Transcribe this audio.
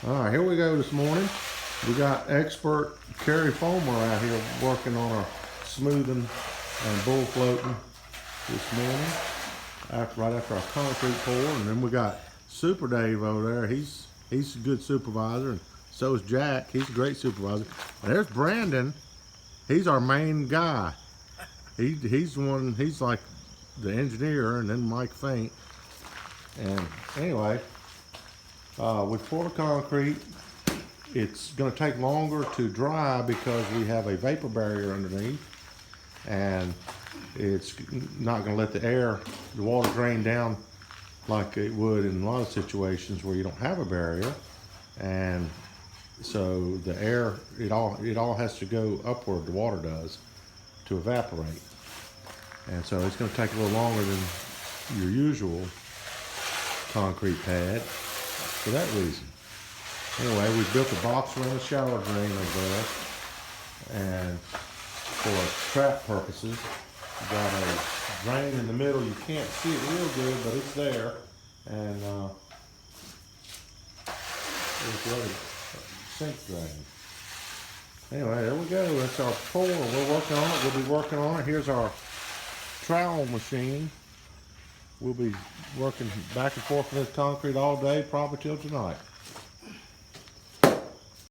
All right, here we go this morning. We got expert Kerry Foamer out here working on our smoothing and bull floating this morning, right after our concrete pour. And then we got Super Dave over there. He's a good supervisor, and so is Jack. He's a great supervisor. And there's Brandon. He's our main guy. He's the one. He's like the engineer, and then Mike Faint. And anyway, we poured the concrete. It's going to take longer to dry because we have a vapor barrier underneath, and it's not going to let the water drain down like it would in a lot of situations where you don't have a barrier. And so the air, it all has to go upward, the water does, to evaporate. And so it's going to take a little longer than your usual concrete pad for that reason. Anyway, we built a box around the shower drain over there, and for trap purposes, you got a drain in the middle. You can't see it real good, but it's there, and there's the other sink drain. Anyway, there we go. That's our pour. We're working on it. We'll be working on it. Here's our trowel machine. We'll be working back and forth in this concrete all day, probably till tonight.